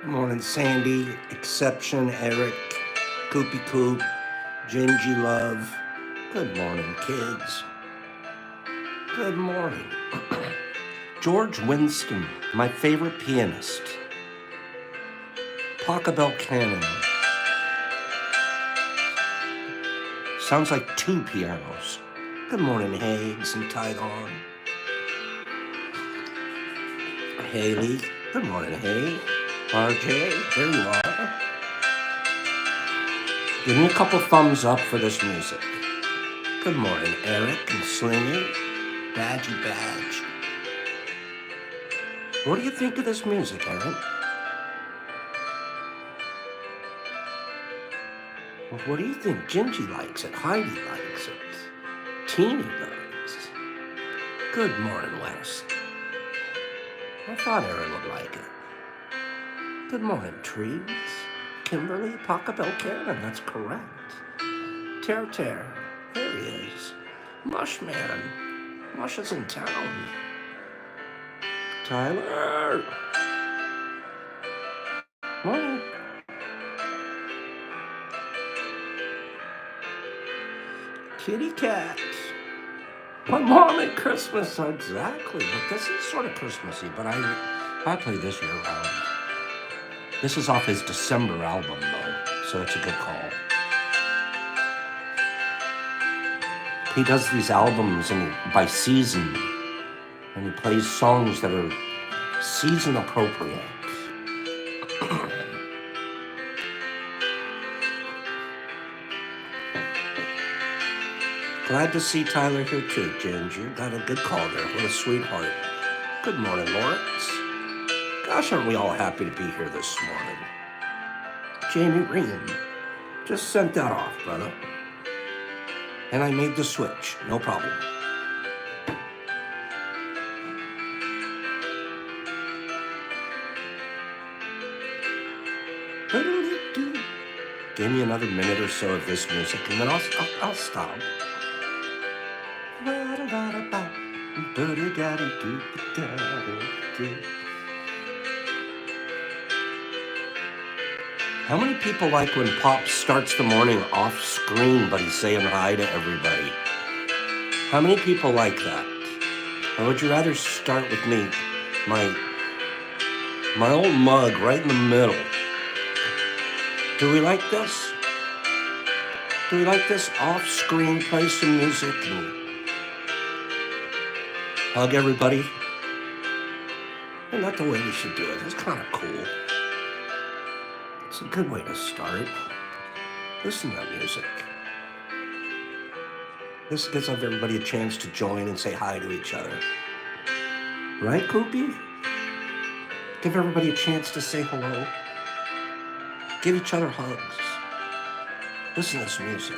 Good morning, Sandy, Exception, Eric, Koopy Coop, Gingy Love. Good morning, kids. Good morning. George Winston, my favorite pianist. Pachelbel Cannon. Sounds like two pianos. Good morning, Hags and Tygon. Haley. Good morning, Hay. RJ, there you are. Give me a couple thumbs up for this music. Good morning, Eric and Slingy. Badgy Badge. What do you think of this music, Eric? Well, what do you think? Gingy likes it. Heidi likes it. Teeny likes it. Good morning, Wes. I thought Aaron would like it. Good morning, Trees. Kimberly Pachelbel Cannon, that's correct. Tear Tear, there he is. Mushman, Mush is in town. Tyler. Morning. Kitty Cat. My mom at Christmas, exactly. But this is sort of Christmassy, but I play this year round. This is off his December album, though, so it's a good call. He does these albums by season, and he plays songs that are season appropriate. Glad to see Tyler here too, Ginger. Got a good call there. What a sweetheart. Good morning, Lawrence. Gosh, aren't we all happy to be here this morning? Jamie Ream. Just sent that off, brother. And I made the switch. No problem. Give me another minute or so of this music, and then I'll stop. How many people like when Pop starts the morning off screen, but he's saying hi to everybody? How many people like that? Or would you rather start with me, my old mug right in the middle? Do we like this? Do we like this off-screen, play some music and hug everybody? Isn't that the way we should do it? It's kind of cool. It's a good way to start. Listen to that music. This gives everybody a chance to join and say hi to each other. Right, Koopy? Give everybody a chance to say hello. Give each other hugs. Listen to this music.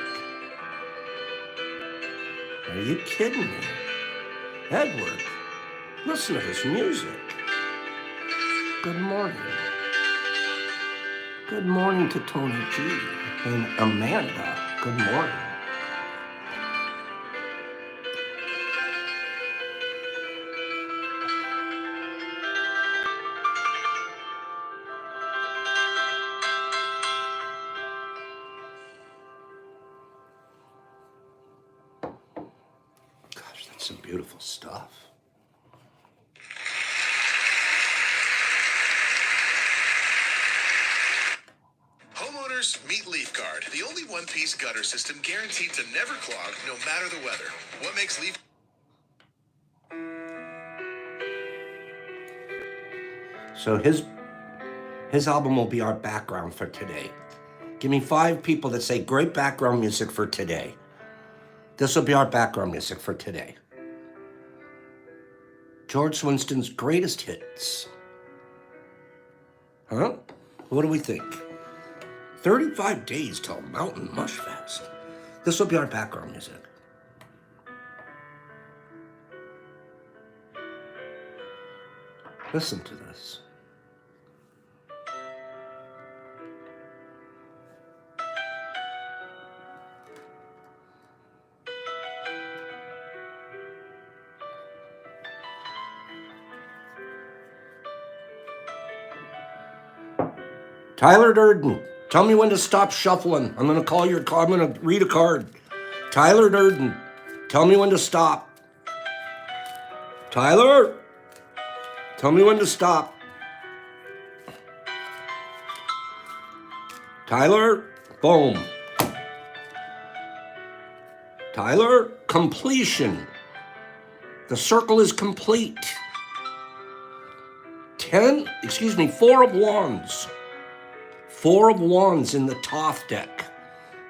Are you kidding me? Edward, listen to this music. Good morning. Good morning to Tony G. And Amanda, good morning. Gosh, that's some beautiful stuff. Meet Leaf Guard, the only one-piece gutter system guaranteed to never clog, no matter the weather. What makes Leaf... So his album will be our background for today. Give me 5 people that say great background music for today. This will be our background music for today. George Winston's greatest hits. Huh? What do we think? 35 days till Mountain Mush Fest. This will be our background music. Listen to this. Tyler Durden, tell me when to stop shuffling. I'm going to call your card. I'm going to read a card. Tyler Durden, tell me when to stop. Tyler, tell me when to stop. Tyler, boom. Tyler, completion. The circle is complete. 4 of wands. 4 of wands in the Toth deck.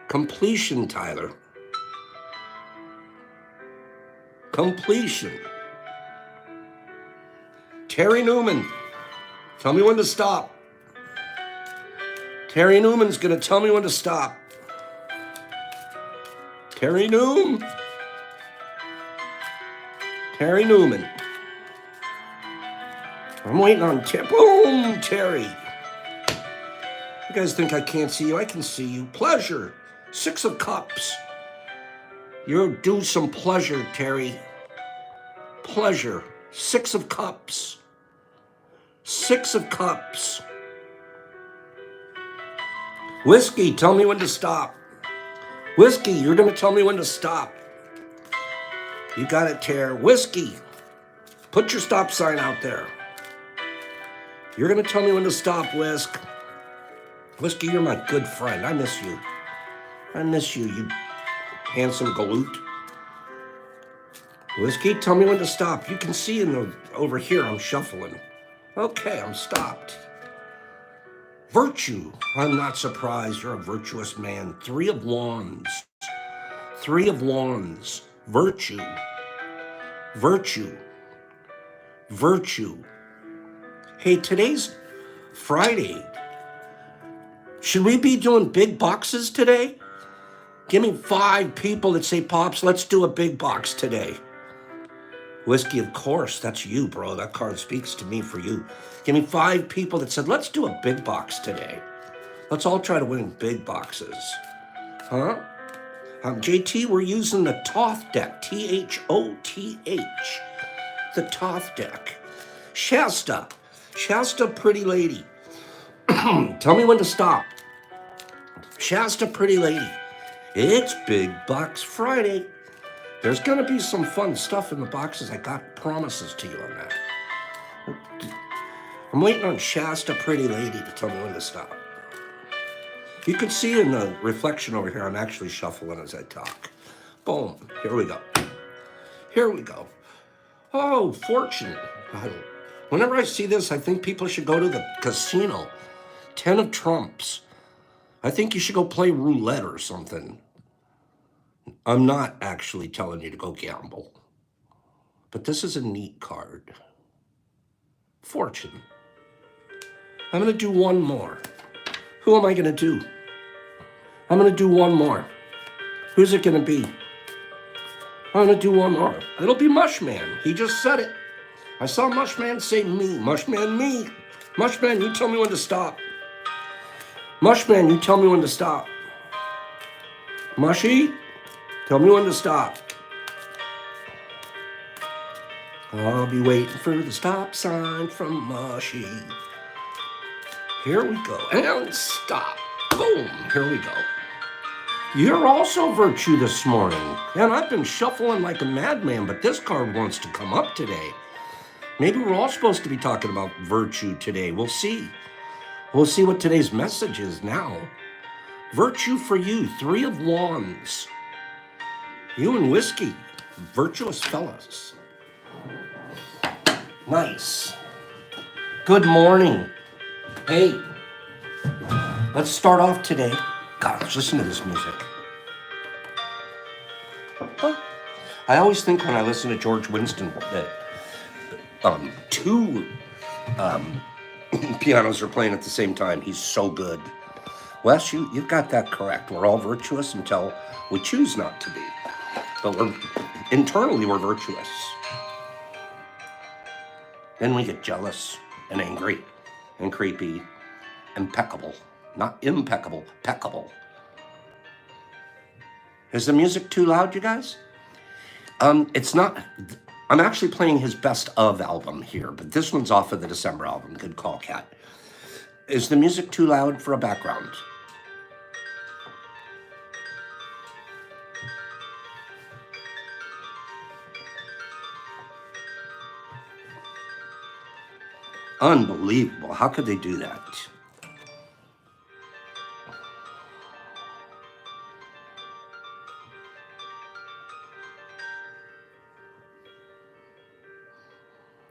Completion, Tyler. Completion. Terry Newman, tell me when to stop. Terry Newman's gonna tell me when to stop. Terry Newman. Terry Newman. I'm waiting on boom, Terry. You guys think I can't see you? I can see you. Pleasure. 6 of Cups. You're due some pleasure, Terry. Pleasure. 6 of Cups. 6 of Cups. Whiskey, tell me when to stop. Whiskey, you're going to tell me when to stop. You got it, Terry. Whiskey, put your stop sign out there. You're going to tell me when to stop, Whisk. Whiskey, you're my good friend. I miss you. I miss you, you handsome galoot. Whiskey, tell me when to stop. You can see over here I'm shuffling. Okay, I'm stopped. Virtue, I'm not surprised. You're a virtuous man. 3 of Wands. 3 of Wands. Virtue. Virtue. Virtue. Hey, today's Friday. Should we be doing big boxes today? Give me 5 people that say, Pops, let's do a big box today. Whiskey, of course, that's you, bro. That card speaks to me for you. Give me 5 people that said, let's do a big box today. Let's all try to win big boxes. Huh? JT, we're using the Toth deck. Thoth. The Toth deck. Shasta. Shasta, pretty lady. Tell me when to stop. Shasta, pretty lady. It's Big Box Friday. There's going to be some fun stuff in the boxes. I got promises to you on that. I'm waiting on Shasta, pretty lady, to tell me when to stop. You can see in the reflection over here, I'm actually shuffling as I talk. Boom. Here we go. Here we go. Oh, fortune. Whenever I see this, I think people should go to the casino. 10 of trumps. I think you should go play roulette or something. I'm not actually telling you to go gamble. But this is a neat card. Fortune. I'm going to do one more. Who am I going to do? I'm going to do one more. Who's it going to be? I'm going to do one more. It'll be Mushman. He just said it. I saw Mushman say me. Mushman, me. Mushman, you tell me when to stop. Mushman, you tell me when to stop. Mushy, tell me when to stop. I'll be waiting for the stop sign from Mushy. Here we go. And stop. Boom. Here we go. You're also virtue this morning. And I've been shuffling like a madman, but this card wants to come up today. Maybe we're all supposed to be talking about virtue today. We'll see. We'll see what today's message is now. Virtue for you. 3 of Wands. You and Whiskey. Virtuous fellas. Nice. Good morning. Hey. Let's start off today. Gosh, listen to this music. Huh? I always think when I listen to George Winston that 2 pianos are playing at the same time. He's so good. Wes, you've got that correct. We're all virtuous until we choose not to be. But internally we're virtuous. Then we get jealous and angry and creepy, impeccable. Not impeccable, peccable. Is the music too loud, you guys? It's not. I'm actually playing his best of album here, but this one's off of the December album. Good call, Kat. Is the music too loud for a background? Unbelievable. How could they do that?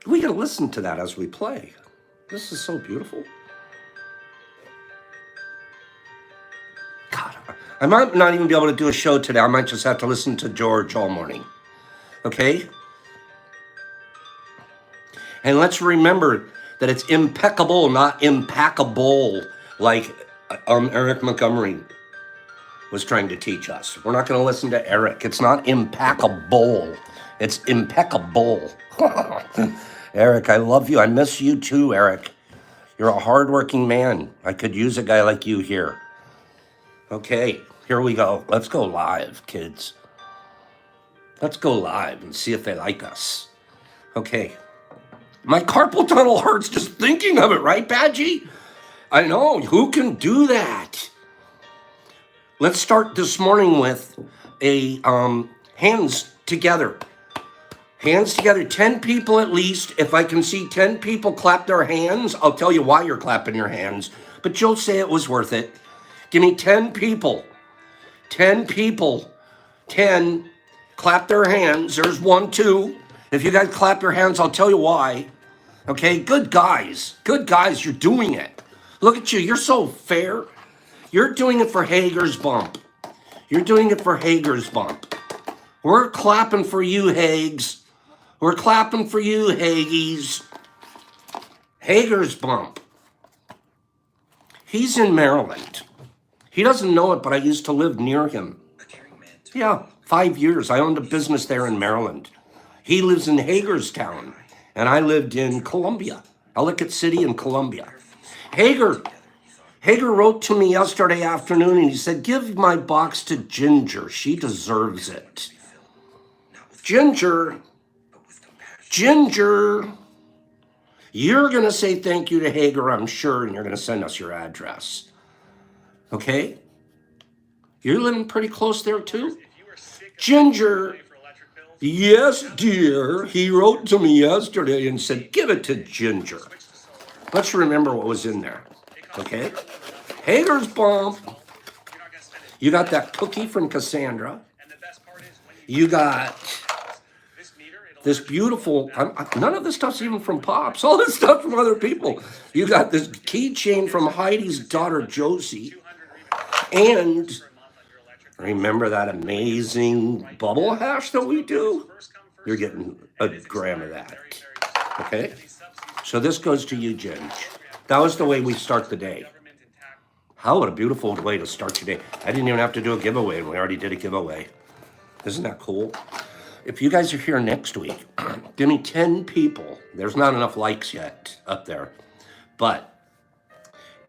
We gotta listen to that as we play. This is so beautiful. God, I might not even be able to do a show today. I might just have to listen to George all morning. Okay? And let's remember that it's impeccable, not impeccable, like Eric Montgomery was trying to teach us. We're not going to listen to Eric. It's not impeccable. It's impeccable. Eric, I love you. I miss you too, Eric. You're a hardworking man. I could use a guy like you here. Okay, here we go. Let's go live, kids. Let's go live and see if they like us. Okay. My carpal tunnel hurts just thinking of it, right, Badgie? I know. Who can do that? Let's start this morning with a hands together. Hands together, 10 people at least. If I can see 10 people clap their hands, I'll tell you why you're clapping your hands. But you'll say it was worth it. Give me 10 people. 10 people. 10. Clap their hands. There's 1, 2. If you guys clap your hands, I'll tell you why. Okay, good guys. Good guys, you're doing it. Look at you. You're so fair. You're doing it for Hager's Bump. You're doing it for Hager's Bump. We're clapping for you, Hags. We're clapping for you, Hagies. Hager's Bump. He's in Maryland. He doesn't know it, but I used to live near him. Yeah, 5 years. I owned a business there in Maryland. He lives in Hagerstown, and I lived in Columbia, Ellicott City in Columbia. Hager wrote to me yesterday afternoon, and he said, give my box to Ginger. She deserves it. Ginger, you're going to say thank you to Hager, I'm sure, and you're going to send us your address. Okay? You're living pretty close there, too? Ginger, yes, dear. He wrote to me yesterday and said, give it to Ginger. Let's remember what was in there. Okay? Hager's Bump. You got that cookie from Cassandra. You got this beautiful, none of this stuff's even from Pops. All this stuff from other people. You got this keychain from Heidi's daughter, Josie. And remember that amazing bubble hash that we do? You're getting a gram of that. Okay? So this goes to you, Jen. That was the way we start the day. What a beautiful way to start today. I didn't even have to do a giveaway, and we already did a giveaway. Isn't that cool? If you guys are here next week, give me 10 people. There's not enough likes yet up there. But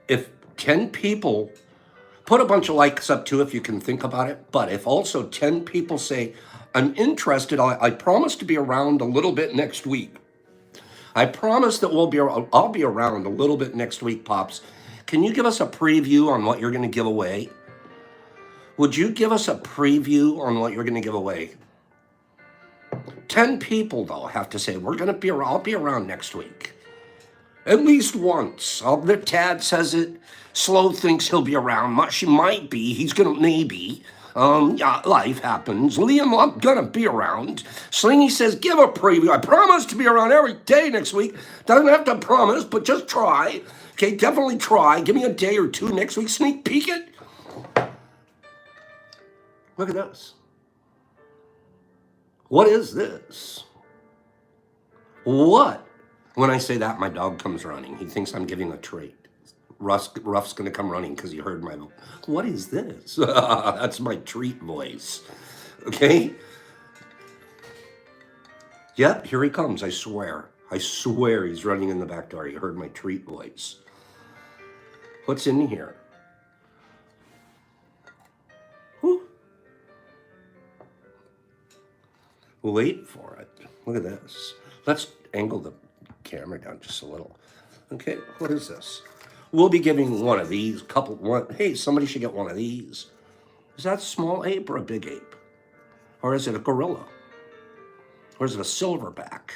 if 10 people, put a bunch of likes up too if you can think about it. But if also 10 people say, I'm interested, I promise to be around a little bit next week. I promise that I'll be around a little bit next week, Pops. Can you give us a preview on what you're going to give away? Would you give us a preview on what you're going to give away? 10 people, though, have to say, I'll be around next week. At least once. Tad says it. Slow thinks he'll be around. She might be. He's going to maybe. Yeah, life happens. Liam, I'm going to be around. Slingy says, give a preview. I promise to be around every day next week. Doesn't have to promise, but just try. Okay, definitely try. Give me a day or two next week. Sneak peek it. Look at this. What is this? What? When I say that, my dog comes running. He thinks I'm giving a treat. Ruff's going to come running because he heard my voice. What is this? That's my treat voice. Okay? Yep, here he comes, I swear. I swear he's running in the back door. He heard my treat voice. What's in here? Whew. Wait for it. Look at this. Let's angle the camera down just a little. Okay, what is this? We'll be giving one of these, hey, somebody should get one of these. Is that a small ape or a big ape? Or is it a gorilla? Or is it a silverback?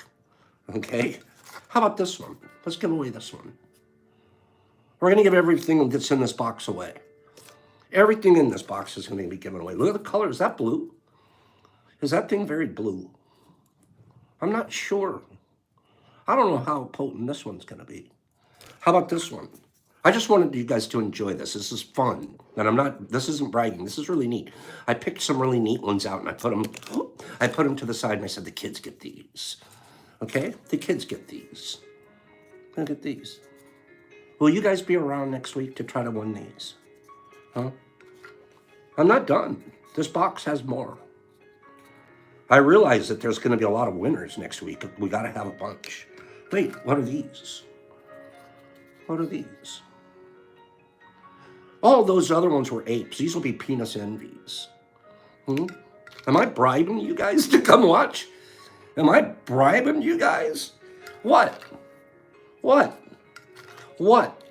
Okay. How about this one? Let's give away this one. We're going to give everything that's in this box away. Everything in this box is going to be given away. Look at the color. Is that blue? Is that thing very blue? I'm not sure. I don't know how potent this one's going to be. How about this one? I just wanted you guys to enjoy this. This is fun. And this isn't bragging. This is really neat. I picked some really neat ones out and I put them to the side and I said, the kids get these. Okay? The kids get these. Look at these. Will you guys be around next week to try to win these? Huh? I'm not done. This box has more. I realize that there's going to be a lot of winners next week. We got to have a bunch. Wait, what are these? What are these? All those other ones were apes. These will be penis envies. Am I bribing you guys to come watch? Am I bribing you guys? What? What? What?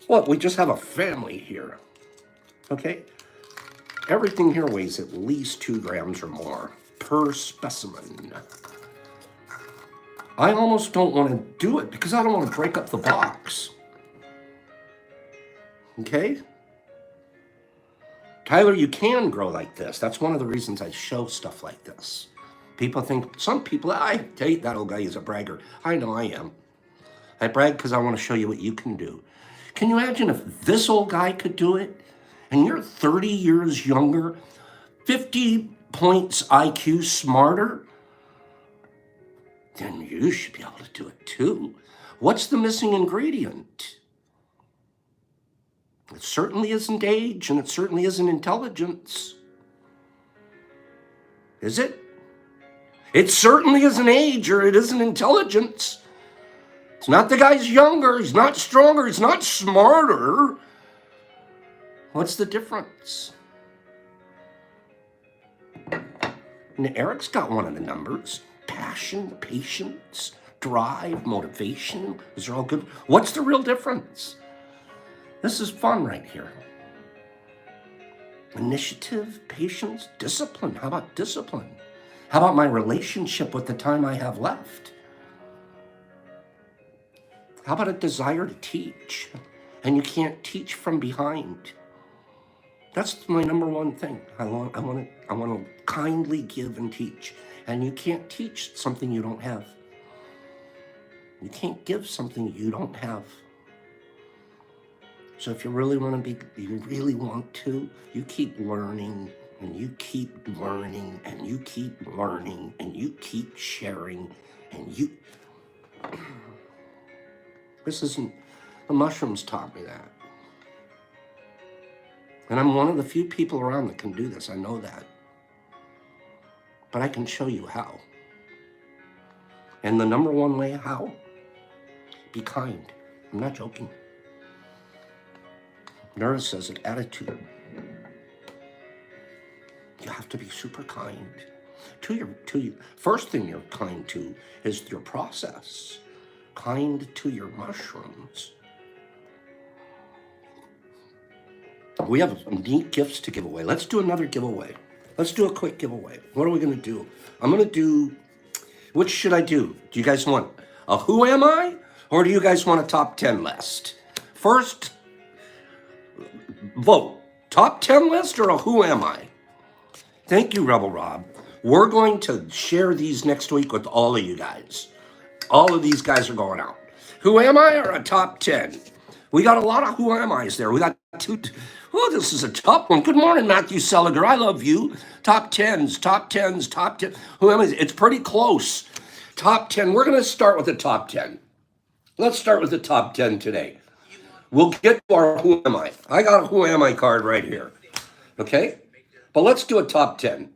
What? We just have a family here. Okay? Everything here weighs at least 2 grams or more per specimen. I almost don't want to do it because I don't want to break up the box. Okay? Tyler, you can grow like this. That's one of the reasons I show stuff like this. People think, some people, I hate that old guy, he's a bragger. I know I am. I brag because I want to show you what you can do. Can you imagine if this old guy could do it? And you're 30 years younger, 50 points IQ smarter? Then you should be able to do it too. What's the missing ingredient? It certainly isn't age, and it certainly isn't intelligence. Is it? It certainly isn't age, or it isn't intelligence. It's not the guy's younger, he's not stronger, he's not smarter. What's the difference? And Eric's got one of the numbers. Passion, patience, drive, motivation. Those are all good. What's the real difference? This is fun right here. Initiative, patience, discipline. How about discipline? How about my relationship with the time I have left? How about a desire to teach? And you can't teach from behind. That's my number one thing. I want to kindly give and teach. And you can't teach something you don't have. You can't give something you don't have. So if you really want to, you keep learning, and you keep learning, and you keep learning, and you keep sharing, and you... This isn't... The mushrooms taught me that. And I'm one of the few people around that can do this. I know that. But I can show you how. And the number one way how? Be kind. I'm not joking. Nura says it, attitude. You have to be super kind. First thing you're kind to is your process. Kind to your mushrooms. We have neat gifts to give away. Let's do another giveaway. Let's do a quick giveaway. What are we going to do? I'm going to do... Which should I do? Do you guys want a who am I? Or do you guys want a top 10 list? First, vote. Top 10 list or a who am I? Thank you, Rebel Rob. We're going to share these next week with all of you guys. All of these guys are going out. Who am I or a top 10? We got a lot of who am I's there. We got two... Oh, this is a tough one. Good morning, Matthew Seliger. I love you. Top 10s, top 10s, top 10. Who am I? It's pretty close. Top 10. We're going to start with the top 10. Let's start with the top 10 today. We'll get to our who am I. I got a who am I card right here. Okay? But let's do a top 10.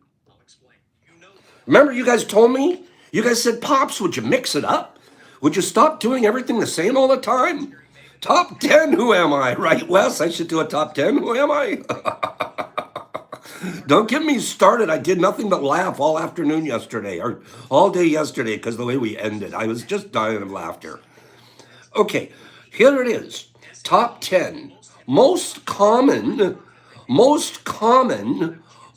Remember you guys told me? You guys said, Pops, would you mix it up? Would you stop doing everything the same all the time? Top 10, who am I? Right, Wes? I should do a top 10, who am I? Don't get me started. I did nothing but laugh all afternoon yesterday, or all day yesterday, because the way we ended. I was just dying of laughter. Okay, Here it is. Top 10 most common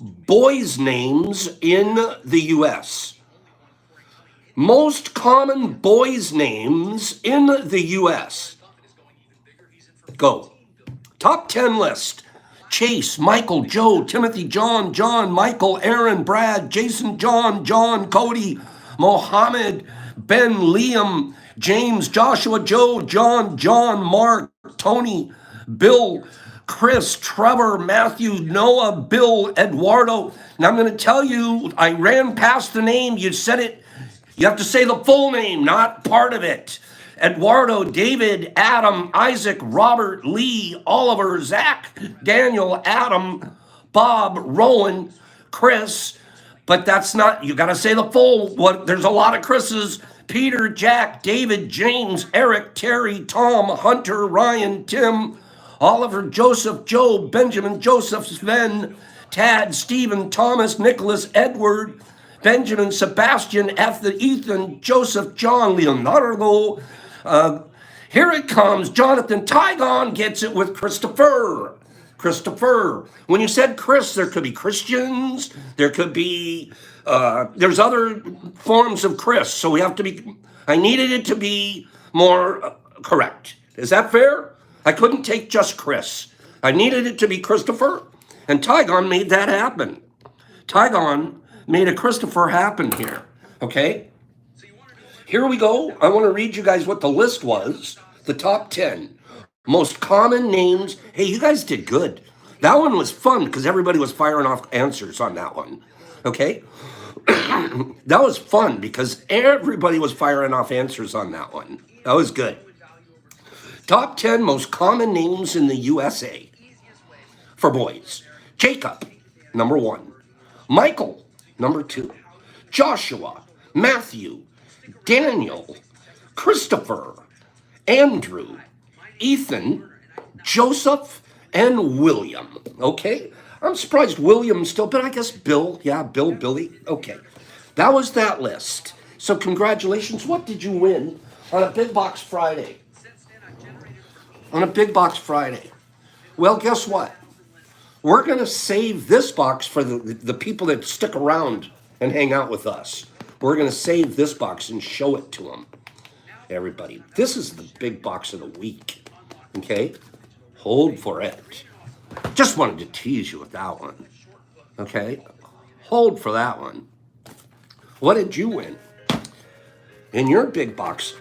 boys' names in the US. Most common boys' names in the US. Go. Top 10 list. Chase, Michael, Joe, Timothy, John, Michael, Aaron, Brad, Jason, John, Cody, Mohammed, Ben, Liam, James, Joshua, Joe, John, Mark, Tony, Bill, Chris, Trevor, Matthew, Noah, Bill, Eduardo. Now I'm going to tell you, I ran past the name. You said it. You have to say the full name, not part of it. Eduardo, David, Adam, Isaac, Robert, Lee, Oliver, Zach, Daniel, Adam, Bob, Rowan, Chris. But that's not, you got to say the full. There's a lot of Chris's. Peter, Jack, David, James, Eric, Terry, Tom, Hunter, Ryan, Tim, Oliver, Joseph, Joe, Benjamin, Joseph, Sven, Tad, Stephen, Thomas, Nicholas, Edward, Benjamin, Sebastian, Ethan, Joseph, John, Leonardo. Here it comes. Jonathan Tygon gets it with Christopher. When you said Chris, there could be Christians. There could be, there's other forms of Chris. So we have to be, I needed it to be more correct. Is that fair? I couldn't take just Chris. I needed it to be Christopher. And Tygon made that happen. Tygon made a Christopher happen here. Okay? Here we go. I want to read you guys what the list was. The top 10 most common names. Hey, you guys did good. That one was fun because everybody was firing off answers on that one. Okay? That was fun because everybody was firing off answers on that one. That was good. Top 10 most common names in the USA for boys. Jacob, number 1. Michael, number 2. Joshua, Matthew, Daniel, Christopher, Andrew, Ethan, Joseph, and William. Okay? I'm surprised William's still, but I guess Bill. Yeah, Bill, Billy. Okay. That was that list. So congratulations. What did you win on a Big Box Friday? On a Big Box Friday. Well, guess what? We're going to save this box for the people that stick around and hang out with us. We're going to save this box and show it to them. Everybody, this is the big box of the week. Okay? Hold for it. Just wanted to tease you with that one. Okay? Hold for that one. What did you win? In your big box.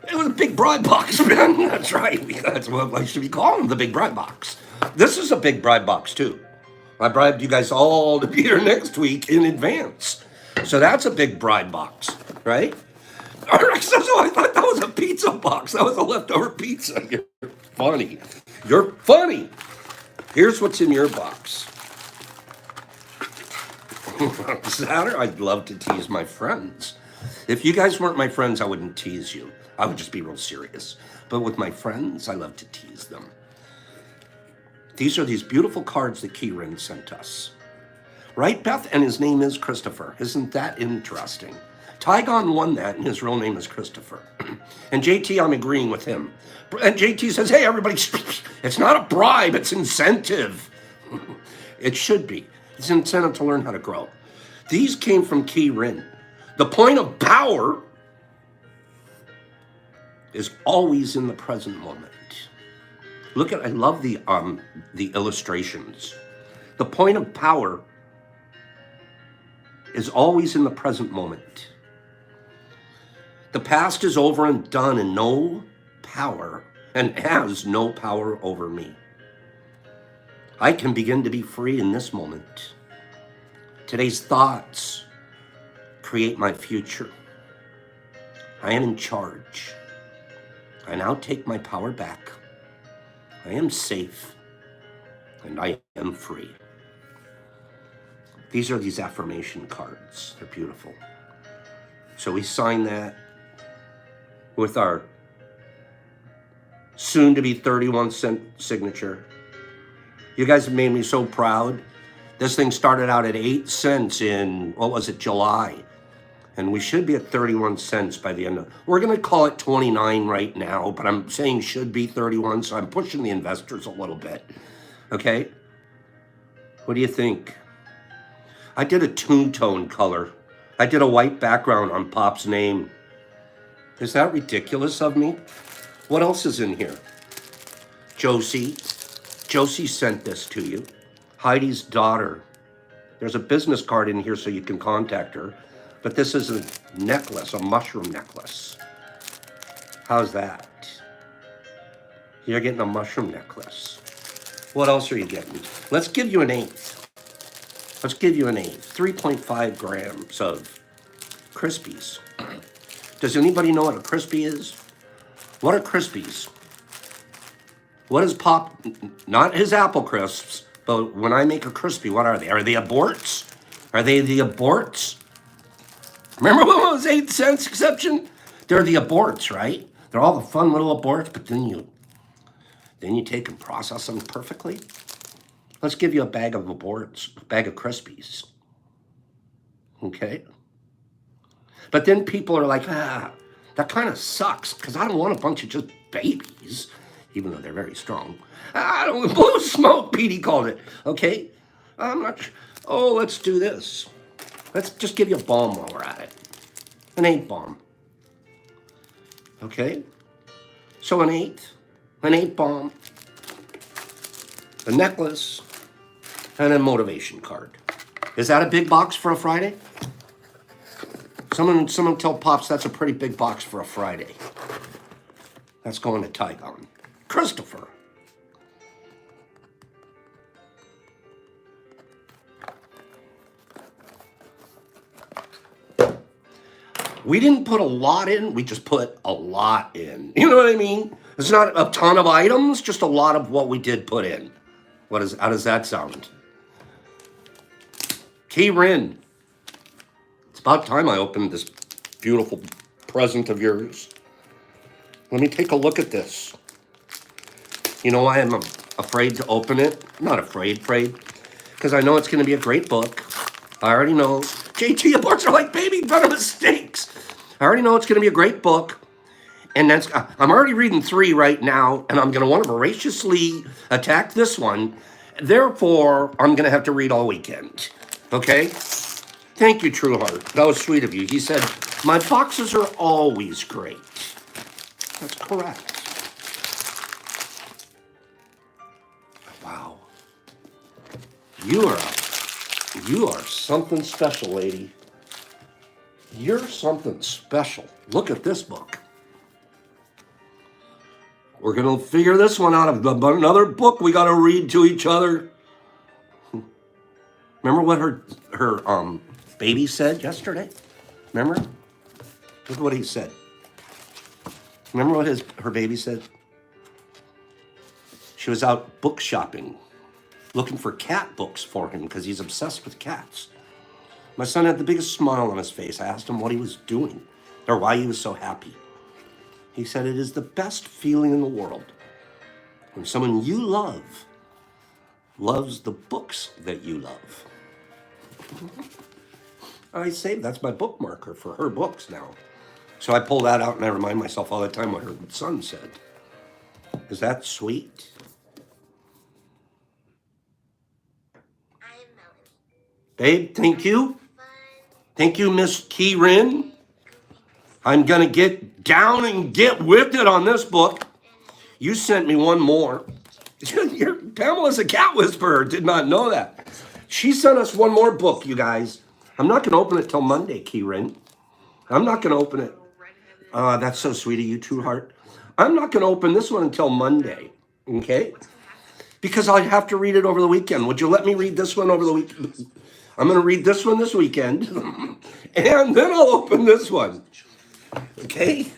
It was a big bride box, man. That's right. That's what I should be calling the big bride box. This is a big bride box, too. I bribed you guys all to be here next week in advance. So that's a big bride box, right? So I thought that was a pizza box. That was a leftover pizza. You're funny. You're funny. Here's what's in your box. Saturday, I'd love to tease my friends. If you guys weren't my friends, I wouldn't tease you. I would just be real serious. But with my friends, I love to tease them. These are these beautiful cards that Kieran sent us. Right, Beth? And his name is Christopher. Isn't that interesting? Tygon won that, and his real name is Christopher. And JT, I'm agreeing with him. And JT says, hey, everybody, it's not a bribe, it's incentive. It should be. It's incentive to learn how to grow. These came from Kieran. The point of power is always in the present moment. Look at, I love the illustrations. The point of power is always in the present moment. The past is over and done and no power, and has no power over me. I can begin to be free in this moment. Today's thoughts create my future. I am in charge. I now take my power back. I am safe, and I am free. These are these affirmation cards. They're beautiful. So we sign that with our soon-to-be 31-cent signature. You guys have made me so proud. This thing started out at 8 cents in, what was it, July. And we should be at 31 cents by the end of, we're going to call it 29 right now, but I'm saying should be 31, so I'm pushing the investors a little bit. Okay? What do you think? I did a two-tone color. I did a white background on Pop's name. Is that ridiculous of me? What else is in here? Josie. Josie sent this to you. Heidi's daughter. There's a business card in here so you can contact her. But this is a necklace, a mushroom necklace. How's that? You're getting a mushroom necklace. What else are you getting? Let's give you an 8. Let's give you an 8. 3.5 grams of Crispies. Does anybody know what a Crispy is? What are Crispies? What is Pop? Not his Apple Crisps, but when I make a Crispy, what are they? Are they aborts? Are they the aborts? Remember when it was 8 cents exception? They're the aborts, right? They're all the fun little aborts, but then you take and process them perfectly. Let's give you a bag of aborts, a bag of Crispies. Okay? But then people are like, that kind of sucks, because I don't want a bunch of just babies, even though they're very strong. I don't, blue smoke, Petey called it. Okay? I'm not, let's do this. Let's just give you a bomb while we're at it. An 8 bomb. Okay? So an 8 bomb, a necklace, and a motivation card. Is that a big box for a Friday? Someone tell Pops that's a pretty big box for a Friday. That's going to Tygon. Christopher. We didn't put a lot in, we just put a lot in. You know what I mean? It's not a ton of items, just a lot of what we did put in. How does that sound? K-Rin. It's about time I opened this beautiful present of yours. Let me take a look at this. You know why I'm afraid to open it? I'm not afraid. Because I know it's going to be a great book. I already know. JT aborts are like baby venomous snakes. I already know it's going to be a great book. And I'm already reading 3 right now, and I'm going to want to voraciously attack this one. Therefore, I'm going to have to read all weekend. Okay? Thank you, Trueheart. That was sweet of you. He said, my boxes are always great. That's correct. Wow. You are something special, lady. You're something special. Look at this book. We're going to figure this one out. Another book we got to read to each other. Remember what her baby said yesterday? Remember? Look at what he said. Remember what her baby said? She was out book shopping, looking for cat books for him because he's obsessed with cats. My son had the biggest smile on his face. I asked him what he was doing or why he was so happy. He said, it is the best feeling in the world when someone you love loves the books that you love. I saved, that's my bookmarker for her books now. So I pull that out and I remind myself all the time what her son said. Is that sweet? Babe, thank you. Thank you, Miss Key-Rin. I'm going to get down and get with it on this book. You sent me one more. Pamela's a cat whisperer. Did not know that. She sent us one more book, you guys. I'm not going to open it till Monday, Key-Rin. I'm not going to open it. That's so sweet of you, Trueheart. I'm not going to open this one until Monday, okay? Because I have to read it over the weekend. Would you let me read this one over the weekend? I'm going to read this one this weekend, and then I'll open this one, okay?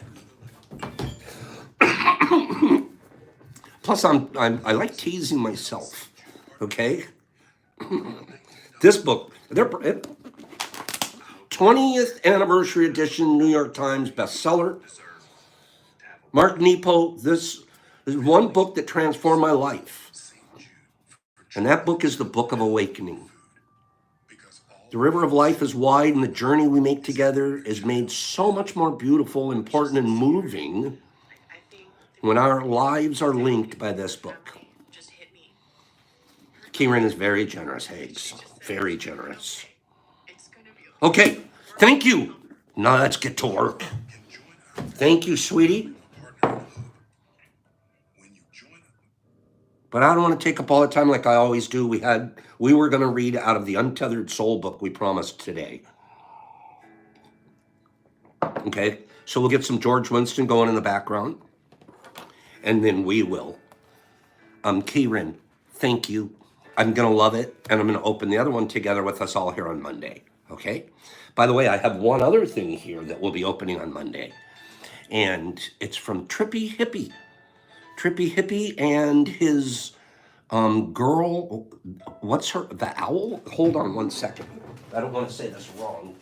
Plus, I like teasing myself, okay? This book, 20th anniversary edition, New York Times bestseller. Mark Nepo, this is one book that transformed my life. And that book is the Book of Awakening. The river of life is wide, and the journey we make together is made so much more beautiful, important, and moving when our lives are linked by this book. Kieran is very generous, Higgs. Very generous. Okay, thank you. Now let's get to work. Thank you, sweetie. But I don't want to take up all the time like I always do. We were going to read out of the Untethered Soul book we promised today. Okay, so we'll get some George Winston going in the background, and then we will. Kieran, thank you. I'm going to love it, and I'm going to open the other one together with us all here on Monday. Okay? By the way, I have one other thing here that we'll be opening on Monday, and it's from Trippy Hippie. Trippy Hippie and his girl, what's her, the owl? Hold on one second. I don't want to say this wrong.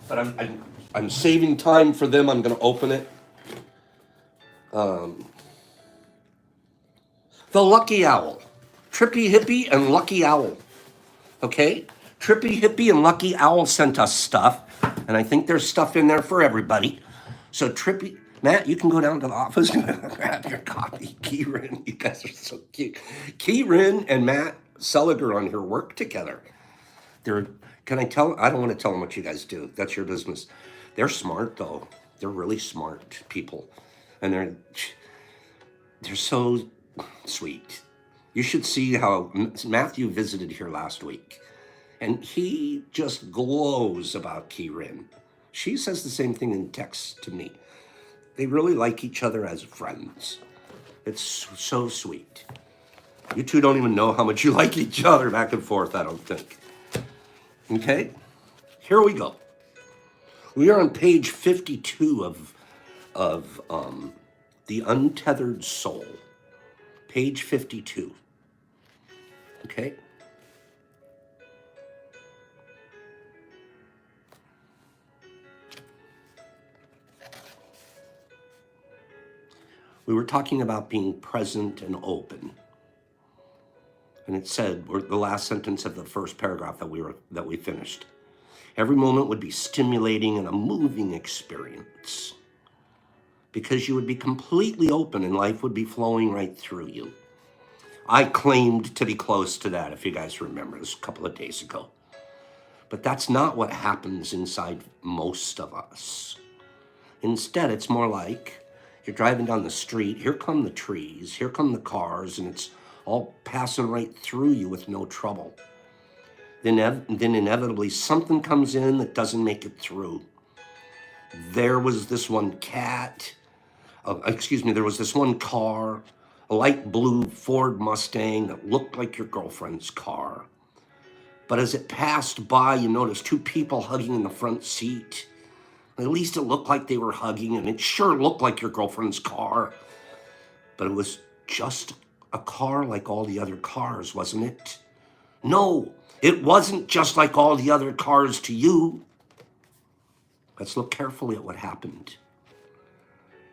But I'm saving time for them. I'm going to open it. The Lucky Owl. Trippy Hippie and Lucky Owl. Okay? Trippy Hippie and Lucky Owl sent us stuff. And I think there's stuff in there for everybody. So Trippy... Matt, you can go down to the office and grab your copy. Kieran, you guys are so cute. Kieran and Matt Seliger on here work together. Can I tell? I don't want to tell them what you guys do. That's your business. They're smart, though. They're really smart people. And they're so sweet. You should see how Matthew visited here last week. And he just glows about Kieran. She says the same thing in text to me. They really like each other as friends. It's so sweet. You two don't even know how much you like each other back and forth, I don't think. Okay, here we go. We are on page 52 of The Untethered Soul. Page 52. Okay. We were talking about being present and open. And it said, or the last sentence of the first paragraph that we finished. Every moment would be stimulating and a moving experience because you would be completely open and life would be flowing right through you. I claimed to be close to that, if you guys remember, this a couple of days ago. But that's not what happens inside most of us. Instead, it's more like you're driving down the street, here come the trees, here come the cars, and it's all passing right through you with no trouble. Then inevitably something comes in that doesn't make it through. There was this one there was this one car, a light blue Ford Mustang that looked like your girlfriend's car. But as it passed by, you noticed two people hugging in the front seat. At least it looked like they were hugging, and it sure looked like your girlfriend's car. But it was just a car like all the other cars, wasn't it? No, it wasn't just like all the other cars to you. Let's look carefully at what happened.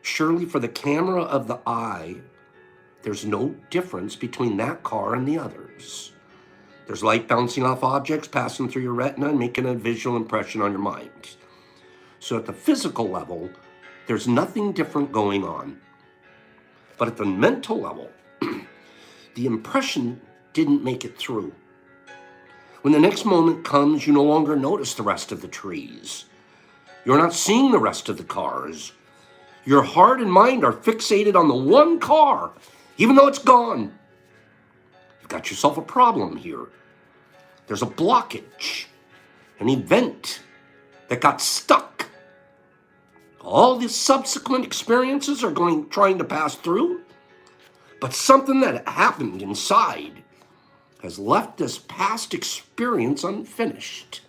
Surely for the camera of the eye, there's no difference between that car and the others. There's light bouncing off objects, passing through your retina and making a visual impression on your mind. So at the physical level, there's nothing different going on. But at the mental level, the impression didn't make it through. When the next moment comes, you no longer notice the rest of the trees. You're not seeing the rest of the cars. Your heart and mind are fixated on the one car, even though it's gone. You've got yourself a problem here. There's a blockage, an event that got stuck. All the subsequent experiences are trying to pass through, but something that happened inside has left this past experience unfinished.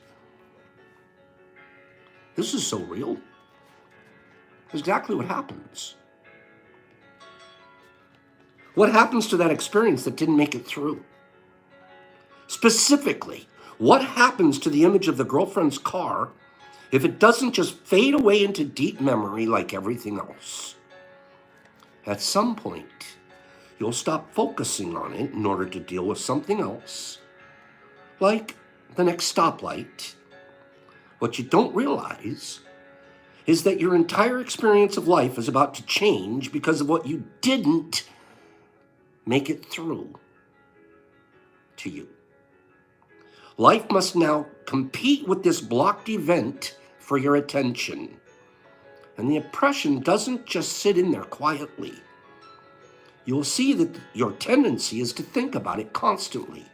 This is so real. It's exactly what happens. What happens to that experience that didn't make it through? Specifically, what happens to the image of the girlfriend's car if it doesn't just fade away into deep memory like everything else? At some point, you'll stop focusing on it in order to deal with something else, like the next stoplight, what you don't realize is that your entire experience of life is about to change because of what you didn't make it through to you. Life must now compete with this blocked event for your attention. And the oppression doesn't just sit in there quietly. You'll see that your tendency is to think about it constantly.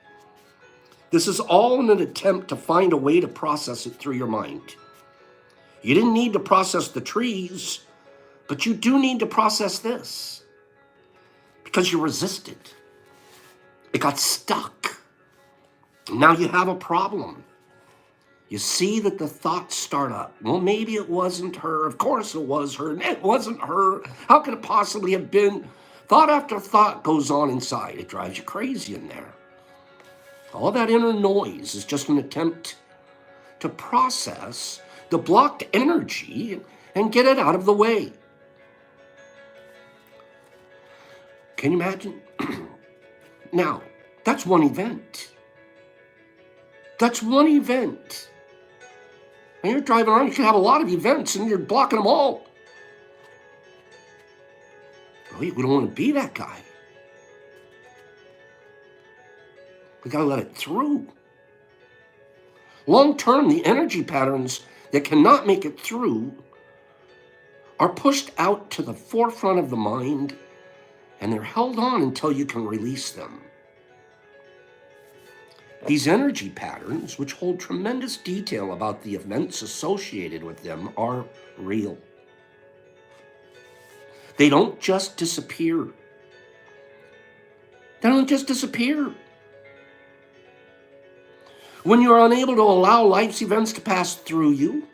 This is all in an attempt to find a way to process it through your mind. You didn't need to process the trees, but you do need to process this because you resisted. It got stuck. Now you have a problem. You see that the thoughts start up. Well, maybe it wasn't her. Of course it was her. It wasn't her. How could it possibly have been? Thought after thought goes on inside. It drives you crazy in there. All that inner noise is just an attempt to process the blocked energy and get it out of the way. Can you imagine? Now, that's one event. That's one event. And you're driving around, you can have a lot of events and you're blocking them all. We don't want to be that guy. We got to let it through. Long term, the energy patterns that cannot make it through are pushed out to the forefront of the mind, and they're held on until you can release them. These energy patterns, which hold tremendous detail about the events associated with them, are real. They don't just disappear. They don't just disappear. When you're unable to allow life's events to pass through you,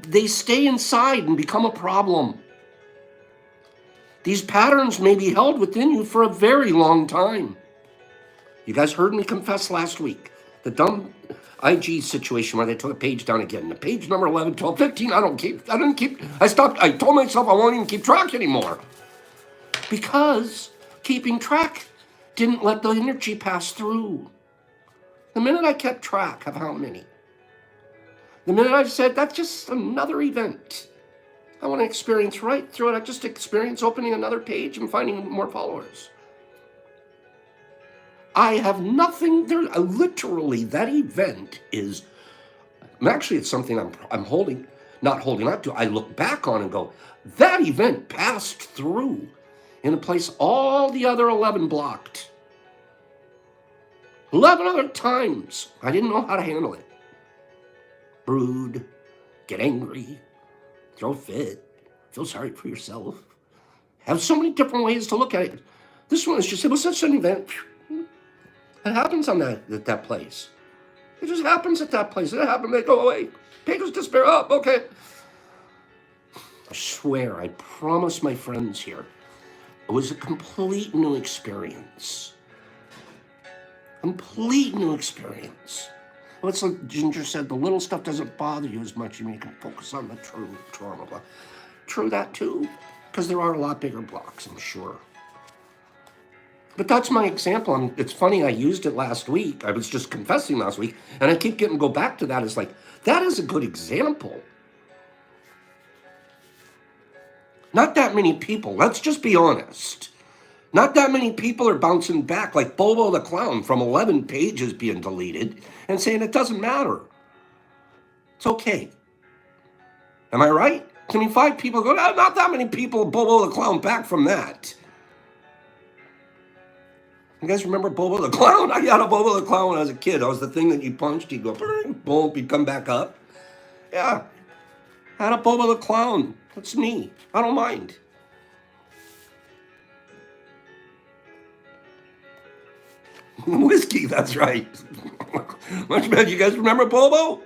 they stay inside and become a problem. These patterns may be held within you for a very long time. You guys heard me confess last week, the dumb IG situation where they took a page down again. The page number 11, 12, 15, I stopped, I told myself I won't even keep track anymore. Because keeping track didn't let the energy pass through. The minute I kept track of how many, the minute I said, that's just another event. I want to experience right through it. I just experience opening another page and finding more followers. I have nothing there. Literally, that event is, actually it's something I'm not holding up to. I look back on and go, that event passed through in a place all the other 11 blocked. 11 other times. I didn't know how to handle it. Brood, get angry, throw a fit, feel sorry for yourself. Have so many different ways to look at it. This one is just, it was such an event. It happens on at that place. It just happens at that place. It happened, they go away. Pages disappear. Oh, okay. I swear, I promise my friends here, it was a complete new experience. Complete new experience. Well, it's like Ginger said, the little stuff doesn't bother you as much. You can focus on the true trauma. True that too, because there are a lot bigger blocks, I'm sure. But that's my example. It's funny, I used it last week. I was just confessing last week, and I keep getting go back to that. It's like, that is a good example. Not that many people, let's just be honest. Not that many people are bouncing back like Bobo the Clown from 11 pages being deleted and saying it doesn't matter. It's okay. Am I right? I mean, 5 people go, no, not that many people Bobo the Clown back from that. You guys remember Bobo the Clown? I got a Bobo the Clown when I was a kid. That was the thing that you punched, he'd go, boom, he'd come back up. Yeah, I had a Bobo the Clown. That's me. I don't mind. Whiskey, that's right. Much better. You guys remember Bobo?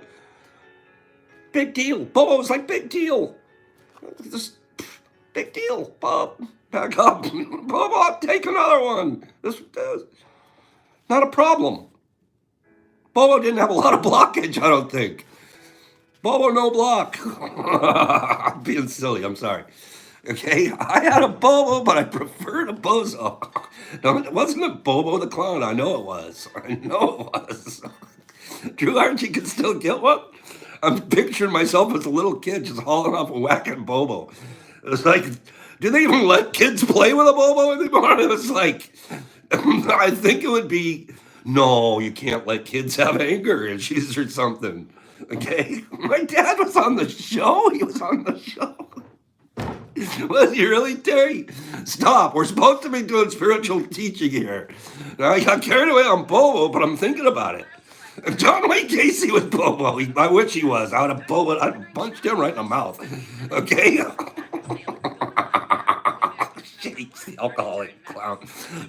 Big deal. Bobo was like, big deal. This big deal. Bob, back up. Bobo, take another one. This not a problem. Bobo didn't have a lot of blockage, I don't think. Bobo, no block. I'm being silly, I'm sorry. Okay, I had a Bobo, but I preferred a Bozo. No, it wasn't a Bobo the clown. I know it was. I know it was. Drew Archie can still get one. I'm picturing myself as a little kid just hauling off a whacking Bobo. It was like, do they even let kids play with a Bobo anymore? It was like, I think it would be, no, you can't let kids have anger issues or something. Okay, my dad was on the show. He was on the show. Was he really, Terry? Stop. We're supposed to be doing spiritual teaching here. Now, I got carried away on Bobo, but I'm thinking about it. If John Wayne Casey was Bobo, I wish he was. I would have Bobo. I'd punched him right in the mouth. Okay? Shakes the alcoholic clown.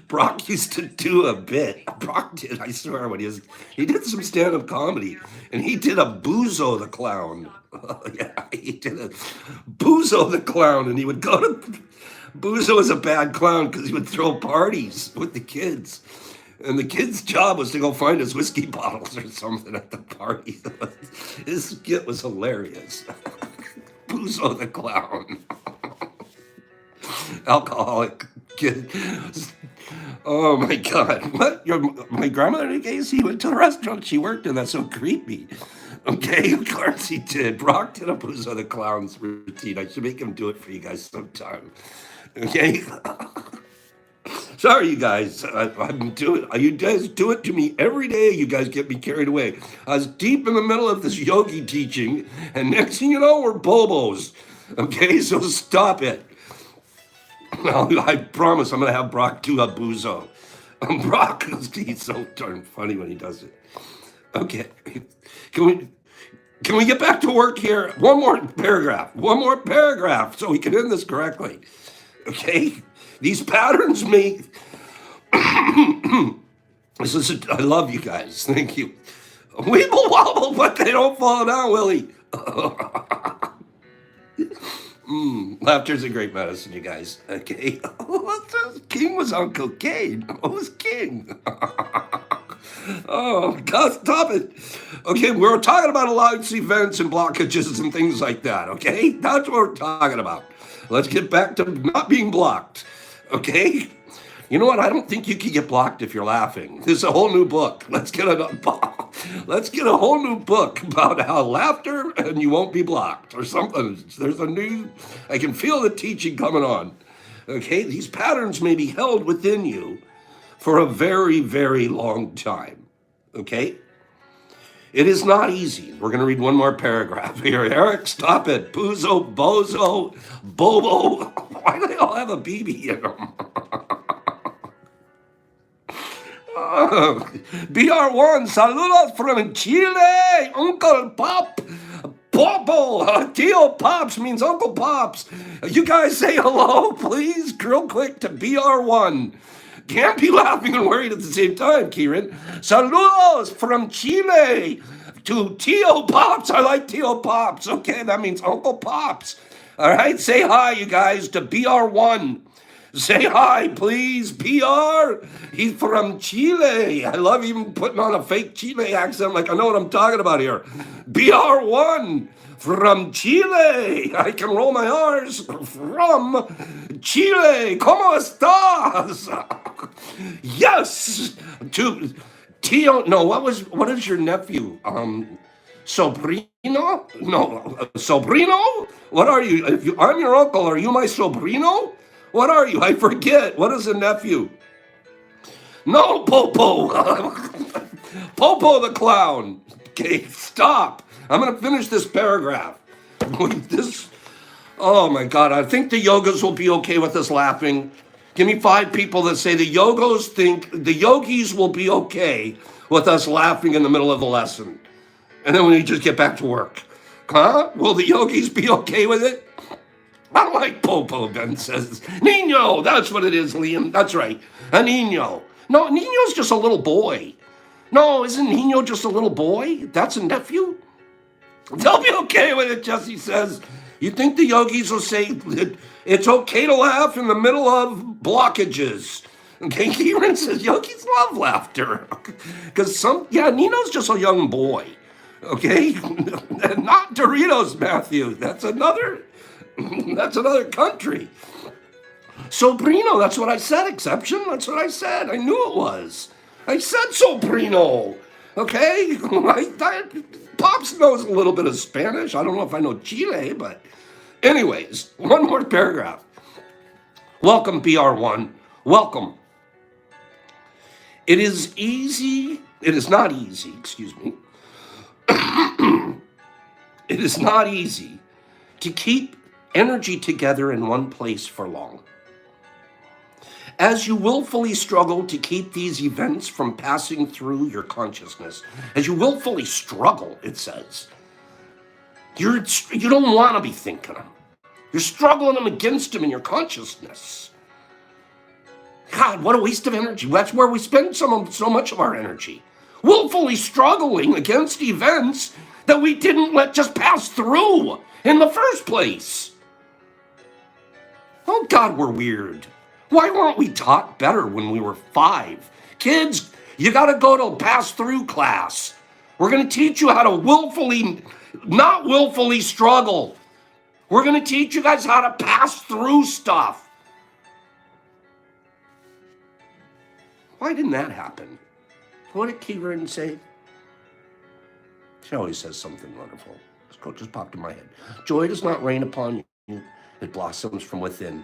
Brock used to do a bit. Brock did, I swear, he did some stand-up comedy, and he did a Boozo the clown. Yeah, he did a Boozo the clown, and he would go to. Boozo was a bad clown because he would throw parties with the kids. And the kid's job was to go find his whiskey bottles or something at the party. His skit was hilarious. Boozo the clown. Alcoholic kid. Oh my God. What? My grandmother in case he went to the restaurant she worked in. That's so creepy. Okay, of course he did. Brock did a Boozo the clown's routine. I should make him do it for you guys sometime. Okay? Sorry, you guys. I'm doing. You guys do it to me every day. You guys get me carried away. I was deep in the middle of this yogi teaching, and next thing you know, we're Bobos. Okay, so stop it. Well, I promise I'm gonna have Brock do a Boozo. Brock, he's so darn funny when he does it. Okay, can we get back to work here? One more paragraph, so we can end this correctly. Okay, these patterns make. I love you guys. Thank you. Weeble wobble, but they don't fall down, Willie. Laughter's a great medicine, you guys. Okay. King was on cocaine. Who's King? Oh, God, stop it. Okay, we're talking about alliance events and blockages and things like that, okay? That's what we're talking about. Let's get back to not being blocked, okay? You know what? I don't think you can get blocked if you're laughing. There's a whole new book. Let's get a whole new book about how laughter and you won't be blocked or something. I can feel the teaching coming on. Okay, these patterns may be held within you for a very, very long time. Okay? It is not easy. We're going to read one more paragraph here. Eric, stop it. Boozo, Bozo, Bobo. Why do they all have a BB in them? BR1, saludos from Chile, Uncle Pop. Popo, Tio Pops means Uncle Pops. You guys say hello, please, real quick to BR1. Can't be laughing and worried at the same time, Kieran. Saludos from Chile to Tio Pops. I like Tio Pops. Okay, that means Uncle Pops. All right, say hi, you guys, to BR1. Say hi, please, PR. He's from Chile. I love even putting on a fake Chile accent like I know what I'm talking about here. BR1 from Chile. I can roll my R's from Chile. ¿Cómo estás? Yes. To Tio. No, what is your nephew? Sobrino? No, sobrino? What are you? If I'm your uncle, are you my sobrino? What are you? I forget. What is a nephew? No, Popo. Popo the clown. Okay, stop. I'm going to finish this paragraph. Oh my God. I think the yogis will be okay with us laughing. Give me 5 people that say the yogis will be okay with us laughing in the middle of the lesson. And then we just get back to work. Huh? Will the yogis be okay with it? I like Popo, Ben says. Nino, that's what it is, Liam. That's right. A Nino. No, Nino's just a little boy. No, isn't Nino just a little boy? That's a nephew? They'll be okay with it, Jesse says. You think the yogis will say that it's okay to laugh in the middle of blockages? Okay, Kieran says yogis love laughter. Because Nino's just a young boy. Okay? Not Doritos, Matthew. That's another That's another country. Sobrino, that's what I said. Exception, that's what I said. I knew it was. I said sobrino. Okay? Pops knows a little bit of Spanish. I don't know if I know Chile, but anyways, one more paragraph. Welcome, BR1. Welcome. It is not easy, excuse me. It is not easy to keep energy together in one place for long. As you willfully struggle to keep these events from passing through your consciousness, as you willfully struggle, it says, you don't want to be thinking them. You're struggling them against them in your consciousness. God, what a waste of energy. That's where we spend so much of our energy. Willfully struggling against events that we didn't let just pass through in the first place. Oh God, we're weird. Why weren't we taught better when we were 5? Kids, you gotta go to pass-through class. We're gonna teach you how to not willfully struggle. We're gonna teach you guys how to pass through stuff. Why didn't that happen? What did Kieran say? She always says something wonderful. This just popped in my head. Joy does not rain upon you. It blossoms from within.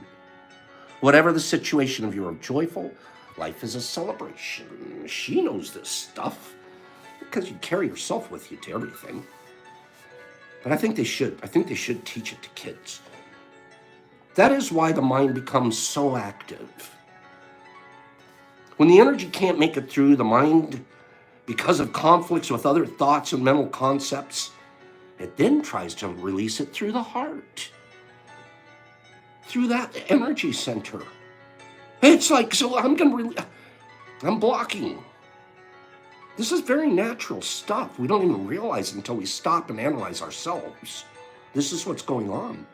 Whatever the situation, if you're joyful, life is a celebration. She knows this stuff because you carry yourself with you to everything. But I think they should. I think they should teach it to kids. That is why the mind becomes so active. When the energy can't make it through the mind because of conflicts with other thoughts and mental concepts, it then tries to release it through the heart, through that energy center. It's like, so I'm blocking. This is very natural stuff. We don't even realize it until we stop and analyze ourselves. This is what's going on.